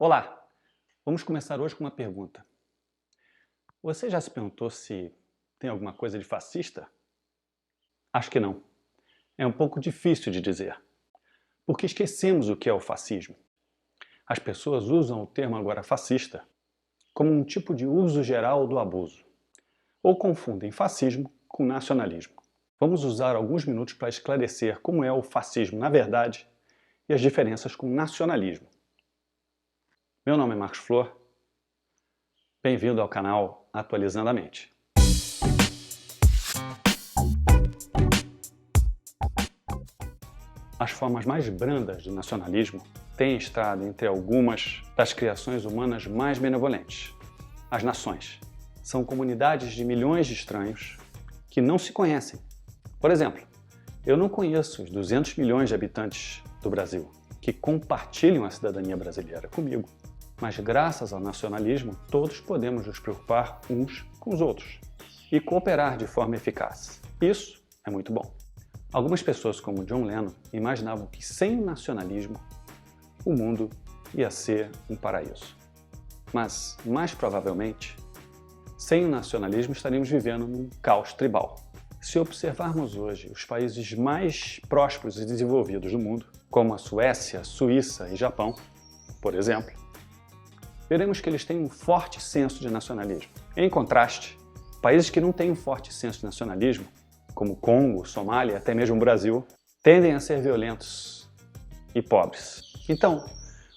Olá! Vamos começar hoje com uma pergunta. Você já se perguntou se tem alguma coisa de fascista? Acho que não. É um pouco difícil de dizer, porque esquecemos o que é o fascismo. As pessoas usam o termo agora fascista como um tipo de uso geral do abuso, ou confundem fascismo com nacionalismo. Vamos usar alguns minutos para esclarecer como é o fascismo na verdade e as diferenças com o nacionalismo. Meu nome é Marcos Flor. Bem-vindo ao canal Atualizando a Mente. As formas mais brandas do nacionalismo têm estado entre algumas das criações humanas mais benevolentes. As nações são comunidades de milhões de estranhos que não se conhecem. Por exemplo, eu não conheço os 200 milhões de habitantes do Brasil que compartilham a cidadania brasileira comigo. Mas graças ao nacionalismo, todos podemos nos preocupar uns com os outros e cooperar de forma eficaz. Isso é muito bom. Algumas pessoas, como John Lennon, imaginavam que sem o nacionalismo, o mundo ia ser um paraíso. Mas, mais provavelmente, sem o nacionalismo estaríamos vivendo num caos tribal. Se observarmos hoje os países mais prósperos e desenvolvidos do mundo, como a Suécia, Suíça e Japão, por exemplo, veremos que eles têm um forte senso de nacionalismo. Em contraste, países que não têm um forte senso de nacionalismo, como Congo, Somália e até mesmo o Brasil, tendem a ser violentos e pobres. Então,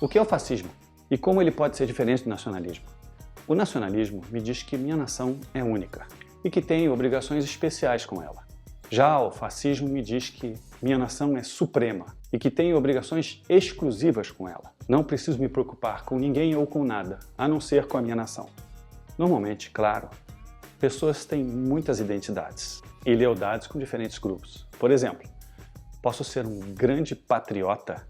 o que é o fascismo e como ele pode ser diferente do nacionalismo? O nacionalismo me diz que minha nação é única e que tenho obrigações especiais com ela. Já o fascismo me diz que minha nação é suprema e que tenho obrigações exclusivas com ela. Não preciso me preocupar com ninguém ou com nada, a não ser com a minha nação. Normalmente, claro, pessoas têm muitas identidades e lealdades com diferentes grupos. Por exemplo, posso ser um grande patriota,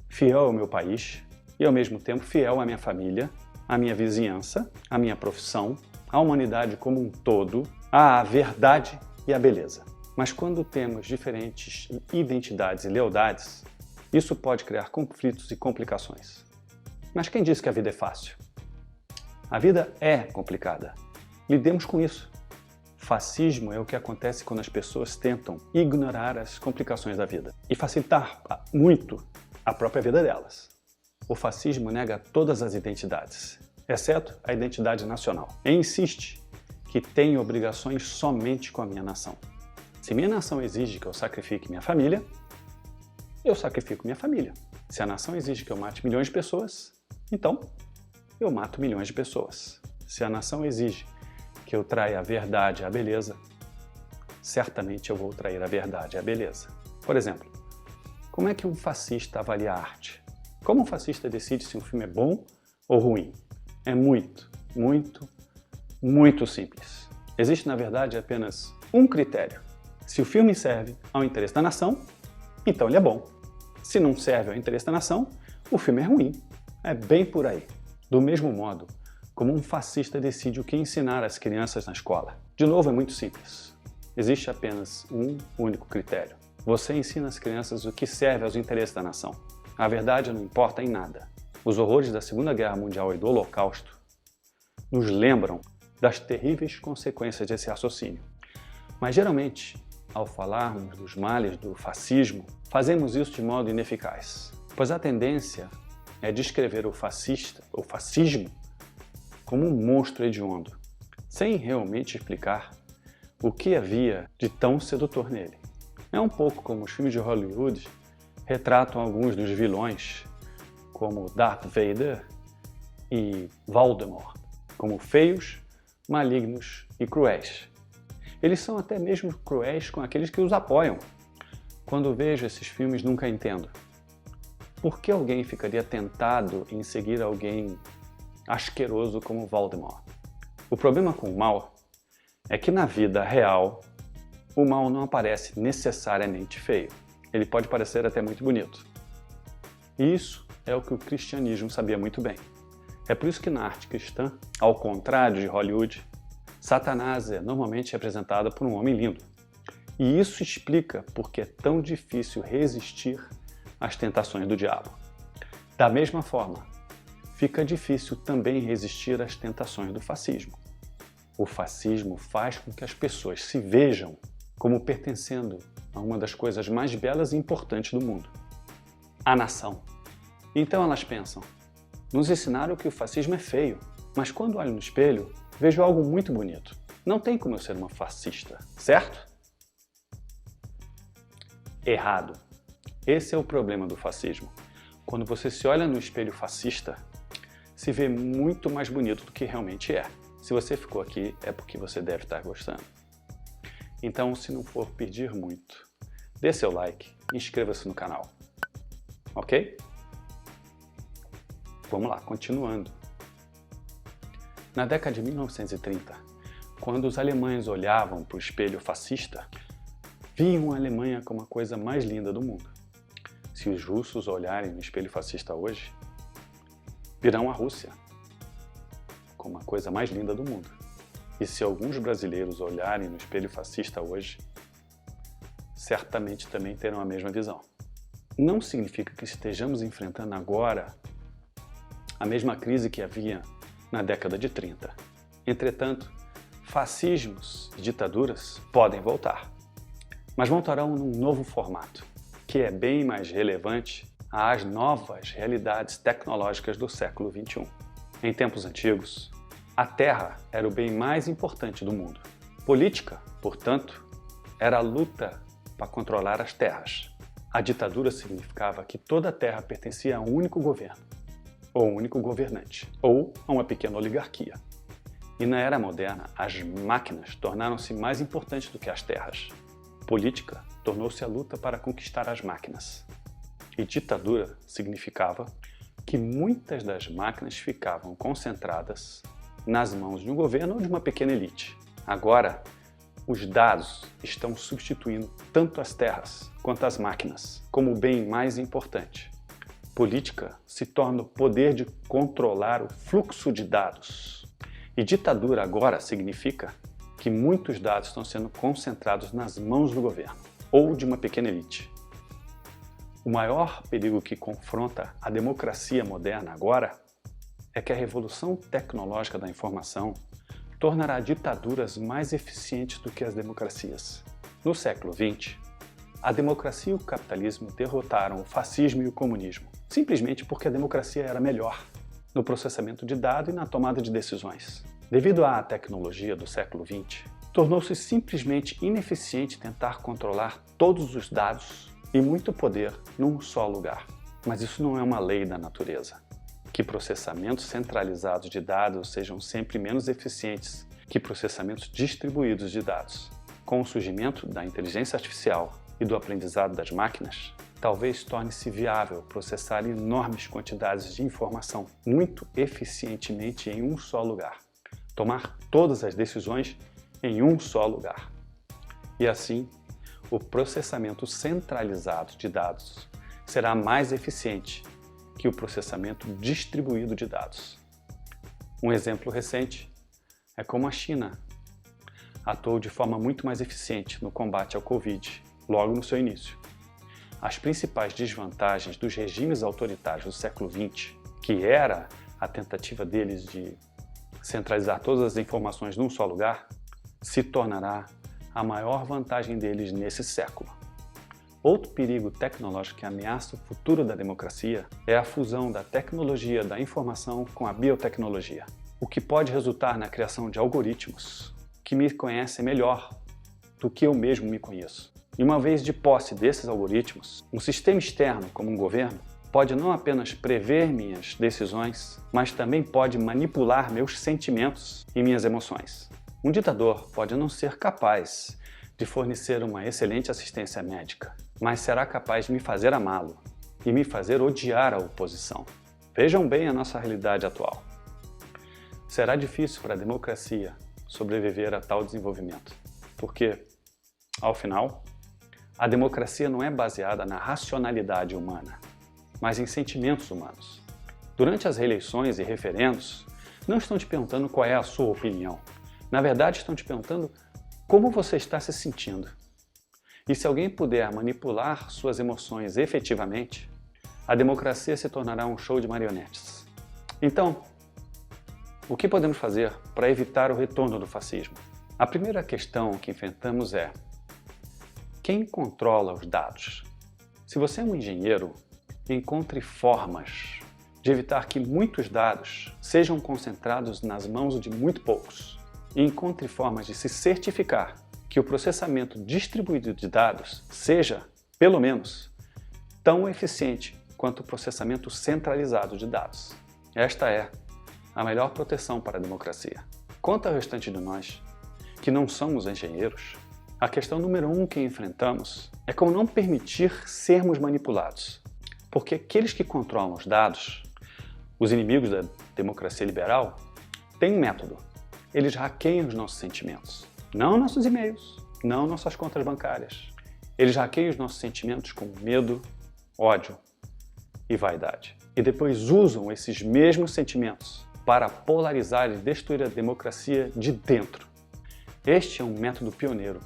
fiel ao meu país e ao mesmo tempo fiel à minha família, à minha vizinhança, à minha profissão, à humanidade como um todo, à verdade e à beleza. Mas quando temos diferentes identidades e lealdades, isso pode criar conflitos e complicações. Mas quem disse que a vida é fácil? A vida é complicada. Lidemos com isso. Fascismo é o que acontece quando as pessoas tentam ignorar as complicações da vida e facilitar muito a própria vida delas. O fascismo nega todas as identidades, exceto a identidade nacional, e insiste que tenho obrigações somente com a minha nação. Se minha nação exige que eu sacrifique minha família, eu sacrifico minha família. Se a nação exige que eu mate milhões de pessoas, então eu mato milhões de pessoas. Se a nação exige que eu traia a verdade e a beleza, certamente eu vou trair a verdade e a beleza. Por exemplo, como é que um fascista avalia a arte? Como um fascista decide se um filme é bom ou ruim? É muito simples. Existe, na verdade, apenas um critério. Se o filme serve ao interesse da nação, então ele é bom. Se não serve ao interesse da nação, o filme é ruim. É bem por aí. Do mesmo modo como um fascista decide o que ensinar às crianças na escola. De novo, é muito simples. Existe apenas um único critério. Você ensina às crianças o que serve aos interesses da nação. A verdade não importa em nada. Os horrores da Segunda Guerra Mundial e do Holocausto nos lembram das terríveis consequências desse raciocínio. Mas geralmente, ao falarmos dos males do fascismo, fazemos isso de modo ineficaz, pois a tendência é descrever o fascismo como um monstro hediondo, sem realmente explicar o que havia de tão sedutor nele. É um pouco como os filmes de Hollywood retratam alguns dos vilões, como Darth Vader e Voldemort, como feios, malignos e cruéis. Eles são até mesmo cruéis com aqueles que os apoiam. Quando vejo esses filmes, nunca entendo. Por que alguém ficaria tentado em seguir alguém asqueroso como Voldemort? O problema com o mal é que na vida real, o mal não aparece necessariamente feio. Ele pode parecer até muito bonito. E isso é o que o cristianismo sabia muito bem. É por isso que na arte cristã, ao contrário de Hollywood, Satanás é normalmente representado por um homem lindo. E isso explica porque é tão difícil resistir às tentações do diabo. Da mesma forma, fica difícil também resistir às tentações do fascismo. O fascismo faz com que as pessoas se vejam como pertencendo a uma das coisas mais belas e importantes do mundo, a nação. Então elas pensam, nos ensinaram que o fascismo é feio, mas quando olho no espelho, vejo algo muito bonito. Não tem como eu ser uma fascista, certo? Errado. Esse é o problema do fascismo. Quando você se olha no espelho fascista, se vê muito mais bonito do que realmente é. Se você ficou aqui, é porque você deve estar gostando. Então, se não for pedir muito, dê seu like e inscreva-se no canal. Ok? Vamos lá, continuando. Na década de 1930, quando os alemães olhavam para o espelho fascista, viam a Alemanha como a coisa mais linda do mundo. Se os russos olharem no espelho fascista hoje, virão a Rússia como a coisa mais linda do mundo. E se alguns brasileiros olharem no espelho fascista hoje, certamente também terão a mesma visão. Não significa que estejamos enfrentando agora a mesma crise que havia na década de 30. Entretanto, fascismos e ditaduras podem voltar, mas voltarão num novo formato, que é bem mais relevante às novas realidades tecnológicas do século XXI. Em tempos antigos, a terra era o bem mais importante do mundo. Política, portanto, era a luta para controlar as terras. A ditadura significava que toda a terra pertencia a um único governo, ou um único governante, ou a uma pequena oligarquia. E na era moderna, as máquinas tornaram-se mais importantes do que as terras. Política tornou-se a luta para conquistar as máquinas. E ditadura significava que muitas das máquinas ficavam concentradas nas mãos de um governo ou de uma pequena elite. Agora, os dados estão substituindo tanto as terras quanto as máquinas como o bem mais importante. Política se torna o poder de controlar o fluxo de dados. E ditadura agora significa que muitos dados estão sendo concentrados nas mãos do governo ou de uma pequena elite. O maior perigo que confronta a democracia moderna agora é que a revolução tecnológica da informação tornará ditaduras mais eficientes do que as democracias. No século XX, a democracia e o capitalismo derrotaram o fascismo e o comunismo, simplesmente porque a democracia era melhor no processamento de dados e na tomada de decisões. Devido à tecnologia do século XX, tornou-se simplesmente ineficiente tentar controlar todos os dados e muito poder num só lugar. Mas isso não é uma lei da natureza. Que processamentos centralizados de dados sejam sempre menos eficientes que processamentos distribuídos de dados. Com o surgimento da inteligência artificial e do aprendizado das máquinas, talvez torne-se viável processar enormes quantidades de informação muito eficientemente em um só lugar. Tomar todas as decisões em um só lugar. E assim, o processamento centralizado de dados será mais eficiente que o processamento distribuído de dados. Um exemplo recente é como a China atuou de forma muito mais eficiente no combate ao Covid, logo no seu início. As principais desvantagens dos regimes autoritários do século XX, que era a tentativa deles de centralizar todas as informações num só lugar, se tornará a maior vantagem deles nesse século. Outro perigo tecnológico que ameaça o futuro da democracia é a fusão da tecnologia da informação com a biotecnologia, o que pode resultar na criação de algoritmos que me conhecem melhor do que eu mesmo me conheço. E uma vez de posse desses algoritmos, um sistema externo como um governo pode não apenas prever minhas decisões, mas também pode manipular meus sentimentos e minhas emoções. Um ditador pode não ser capaz de fornecer uma excelente assistência médica, mas será capaz de me fazer amá-lo e me fazer odiar a oposição. Vejam bem a nossa realidade atual. Será difícil para a democracia sobreviver a tal desenvolvimento, porque, ao final, a democracia não é baseada na racionalidade humana, mas em sentimentos humanos. Durante as reeleições e referendos, não estão te perguntando qual é a sua opinião. Na verdade, estão te perguntando como você está se sentindo. E se alguém puder manipular suas emoções efetivamente, a democracia se tornará um show de marionetes. Então, o que podemos fazer para evitar o retorno do fascismo? A primeira questão que enfrentamos é: quem controla os dados? Se você é um engenheiro, encontre formas de evitar que muitos dados sejam concentrados nas mãos de muito poucos. E encontre formas de se certificar que o processamento distribuído de dados seja, pelo menos, tão eficiente quanto o processamento centralizado de dados. Esta é a melhor proteção para a democracia. Quanto ao restante de nós, que não somos engenheiros, a questão número 1 que enfrentamos é como não permitir sermos manipulados. Porque aqueles que controlam os dados, os inimigos da democracia liberal, têm um método. Eles hackeiam os nossos sentimentos. Não nossos e-mails, não nossas contas bancárias. Eles hackeiam os nossos sentimentos com medo, ódio e vaidade. E depois usam esses mesmos sentimentos para polarizar e destruir a democracia de dentro. Este é um método pioneiro,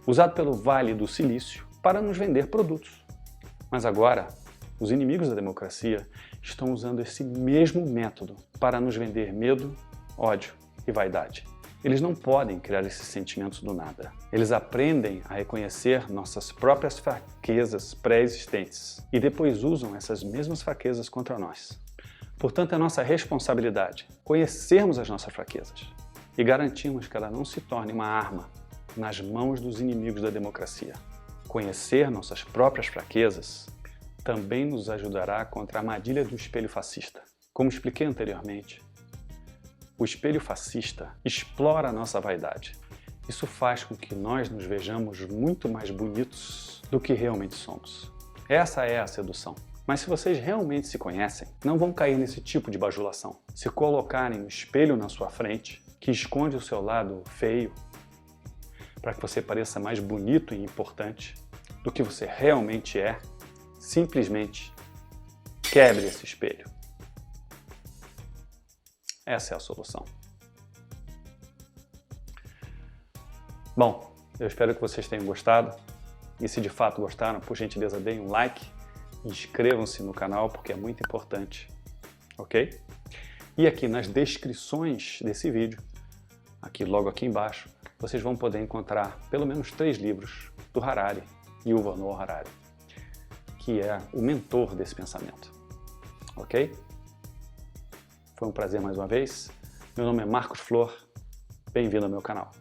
usado pelo Vale do Silício para nos vender produtos. Mas agora, os inimigos da democracia estão usando esse mesmo método para nos vender medo, ódio e vaidade. Eles não podem criar esses sentimentos do nada. Eles aprendem a reconhecer nossas próprias fraquezas pré-existentes e depois usam essas mesmas fraquezas contra nós. Portanto, é nossa responsabilidade conhecermos as nossas fraquezas e garantirmos que ela não se torne uma arma nas mãos dos inimigos da democracia. Conhecer nossas próprias fraquezas também nos ajudará contra a armadilha do espelho fascista. Como expliquei anteriormente, o espelho fascista explora a nossa vaidade. Isso faz com que nós nos vejamos muito mais bonitos do que realmente somos. Essa é a sedução. Mas se vocês realmente se conhecem, não vão cair nesse tipo de bajulação. Se colocarem um espelho na sua frente, que esconde o seu lado feio, para que você pareça mais bonito e importante do que você realmente é, simplesmente quebre esse espelho. Essa é a solução. Bom, eu espero que vocês tenham gostado. E se de fato gostaram, por gentileza, deem um like. Inscrevam-se no canal porque é muito importante. Ok? E aqui nas descrições desse vídeo, logo aqui embaixo, vocês vão poder encontrar pelo menos 3 livros do Harari, Yuval Noah Harari, que é o mentor desse pensamento. Ok? Foi um prazer mais uma vez. Meu nome é Marcos Flor. Bem-vindo ao meu canal.